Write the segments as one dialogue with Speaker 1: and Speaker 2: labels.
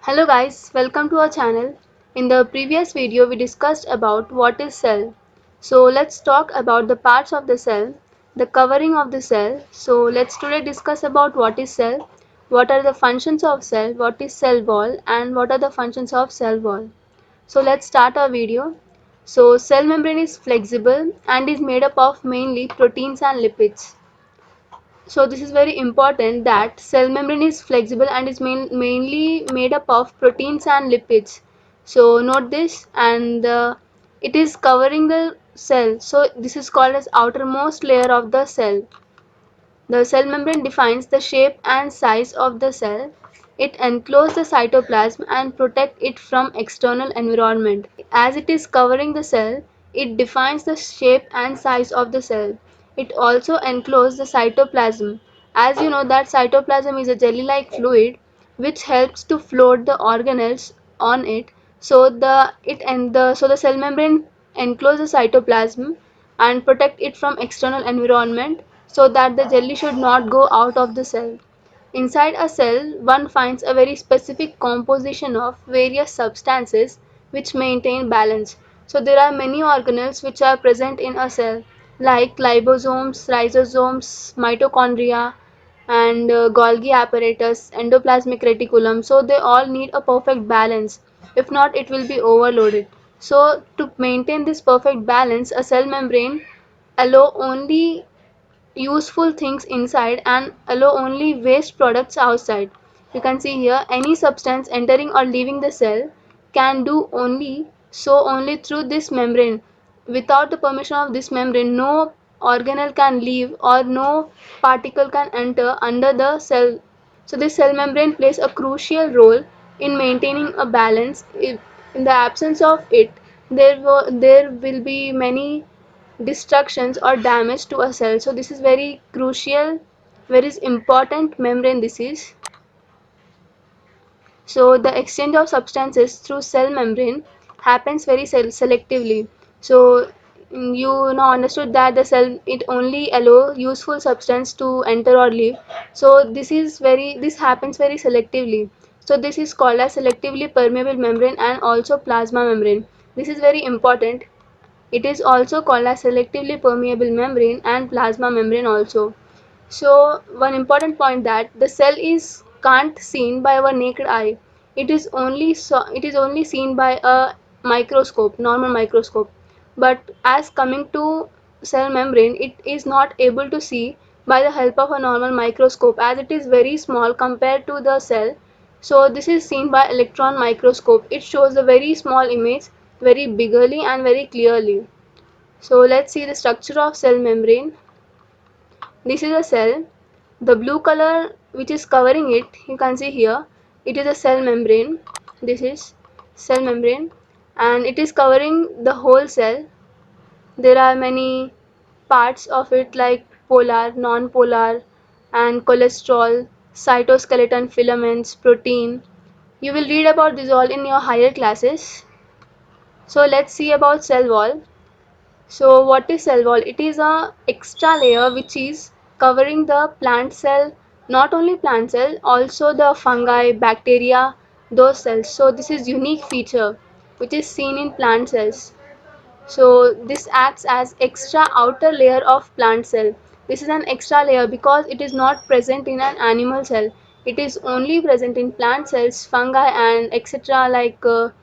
Speaker 1: Hello guys, welcome to our channel. In the previous video we discussed about what is cell. So let's talk about the parts of the cell, the covering of the cell. So let's today discuss about what is cell, what are the functions of cell, what is cell wall and what are the functions of cell wall. So let's start our video. So cell membrane is flexible and is made up of mainly proteins and lipids. So this is very important that cell membrane is flexible and is mainly made up of proteins and lipids. So note this, and it is covering the cell. So this is called as outermost layer of the cell. The cell membrane defines the shape and size of the cell. It encloses the cytoplasm and protects it from external environment. As it is covering the cell, it defines the shape and size of the cell. It also encloses the cytoplasm. As you know that cytoplasm is a jelly-like fluid which helps to float the organelles on it. So the cell membrane encloses the cytoplasm and protect it from external environment so that the jelly should not go out of the cell. Inside a cell, one finds a very specific composition of various substances which maintain balance. So there are many organelles which are present in a cell like liposomes, lysosomes, mitochondria and Golgi apparatus, endoplasmic reticulum. So they all need a perfect balance. If not, it will be overloaded. So to maintain this perfect balance, a cell membrane allow only useful things inside and allow only waste products outside. You can see here any substance entering or leaving the cell can do only through this membrane. Without the permission of this membrane, no organelle can leave or no particle can enter under the cell. So this cell membrane plays a crucial role in maintaining a balance. In the absence of it, there will be many destructions or damage to a cell. So this is very crucial, very important membrane this is. So the exchange of substances through cell membrane happens very selectively. So you now understood that the cell it only allow useful substance to enter or leave. So this happens very selectively. So this is called as selectively permeable membrane and also plasma membrane. This is very important. It is also called as selectively permeable membrane and plasma membrane also. So one important point that the cell is can't seen by our naked eye. It is only seen by a microscope, normal microscope. But as coming to cell membrane, it is not able to see by the help of a normal microscope as it is very small compared to the cell. So this is seen by electron microscope. It shows a very small image very bigly and very clearly. So let's see the structure of cell membrane. This is a cell. The blue color which is covering it, you can see here, it is a cell membrane. This is cell membrane and it is covering the whole cell. There are many parts of it like polar, non-polar and cholesterol, cytoskeleton filaments, protein. You will read about this all in your higher classes. So let's see about cell wall. So what is cell wall? It is a extra layer which is covering the plant cell, not only plant cell, also the fungi, bacteria, those cells. So this is unique feature which is seen in plant cells. So this acts as extra outer layer of plant cell. This is an extra layer because it is not present in an animal cell. It is only present in plant cells, fungi and etc.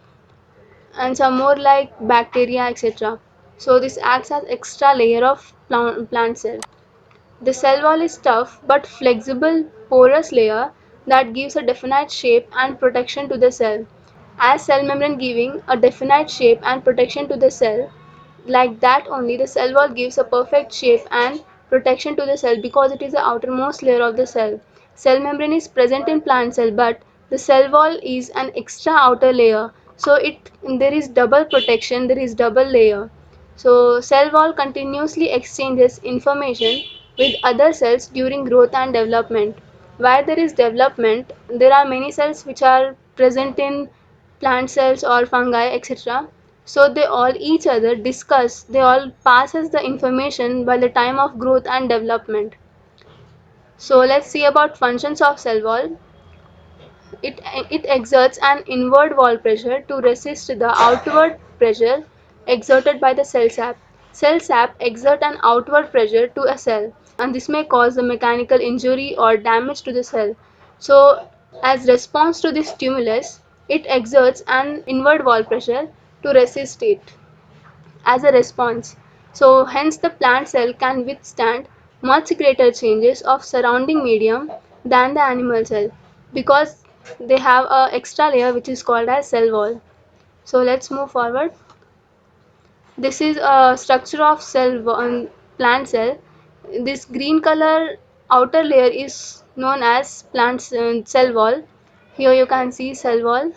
Speaker 1: And some more like bacteria etc. So this acts as extra layer of plant cell. The cell wall is tough but flexible porous layer that gives a definite shape and protection to the cell. As cell membrane giving a definite shape and protection to the cell, like that only the cell wall gives a perfect shape and protection to the cell because it is the outermost layer of the cell. Cell membrane is present in plant cell but the cell wall is an extra outer layer. So there is double protection, there is double layer. So cell wall continuously exchanges information with other cells during growth and development. Where there is development, there are many cells which are present in plant cells or fungi etc. So they all each other discuss, they all passes the information by the time of growth and development. So let's see about functions of cell wall. it, it exerts an inward wall pressure to resist the outward pressure exerted by the cell sap. Cell sap exert an outward pressure to a cell, and this may cause a mechanical injury or damage to the cell. So, as response to this stimulus, it exerts an inward wall pressure to resist it as a response. So hence the plant cell can withstand much greater changes of surrounding medium than the animal cell because they have a extra layer which is called as cell wall. So let's move forward. This is a structure of plant cell. This green color outer layer is known as cell wall. Here you can see cell wall,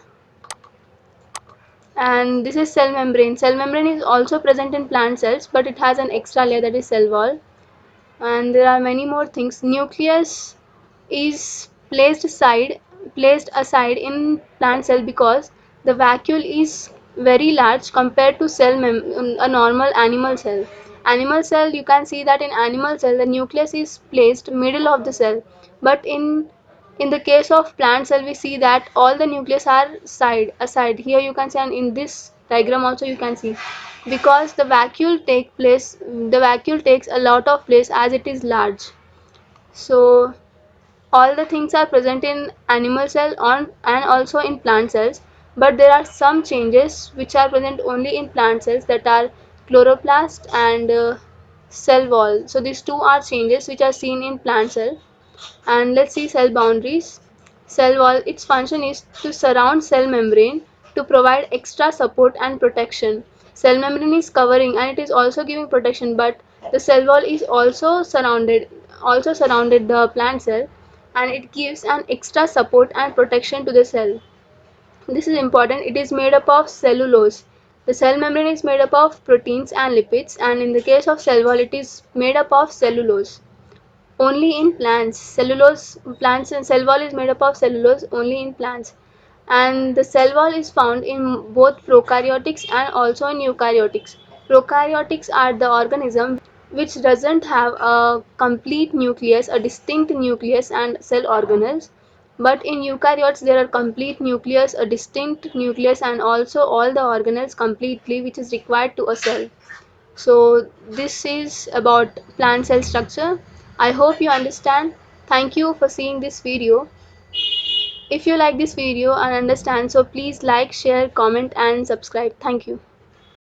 Speaker 1: and this is cell membrane. Cell membrane is also present in plant cells, but it has an extra layer, that is cell wall. And there are many more things. Nucleus is placed aside in plant cell because the vacuole is very large compared to a normal animal cell. Animal cell, you can see that in animal cell the nucleus is placed middle of the cell, but in the case of plant cell we see that all the nucleus are aside. Here you can see, and in this diagram also you can see, because the vacuole takes a lot of place as it is large. So all the things are present in animal cell and also in plant cells, but there are some changes which are present only in plant cells, that are chloroplast and cell wall. So these two are changes which are seen in plant cell. And let's see cell boundaries. Cell wall, its function is to surround cell membrane to provide extra support and protection. Cell membrane is covering and it is also giving protection, but the cell wall is also surrounded the plant cell, and it gives an extra support and protection to the cell. This is important. It is made up of cellulose. The cell membrane is made up of proteins and lipids, and in the case of cell wall it is made up of cellulose. Only in plants and cell wall is made up of cellulose only in plants. And the cell wall is found in both prokaryotics and also in eukaryotics. Prokaryotics are the organism which doesn't have a complete nucleus, a distinct nucleus and cell organelles. But in eukaryotes there are complete nucleus, a distinct nucleus, and also all the organelles completely, which is required to a cell. So this is about plant cell structure. I hope you understand. Thank you for seeing this video. If you like this video and understand, so please like, share, comment and subscribe. Thank you.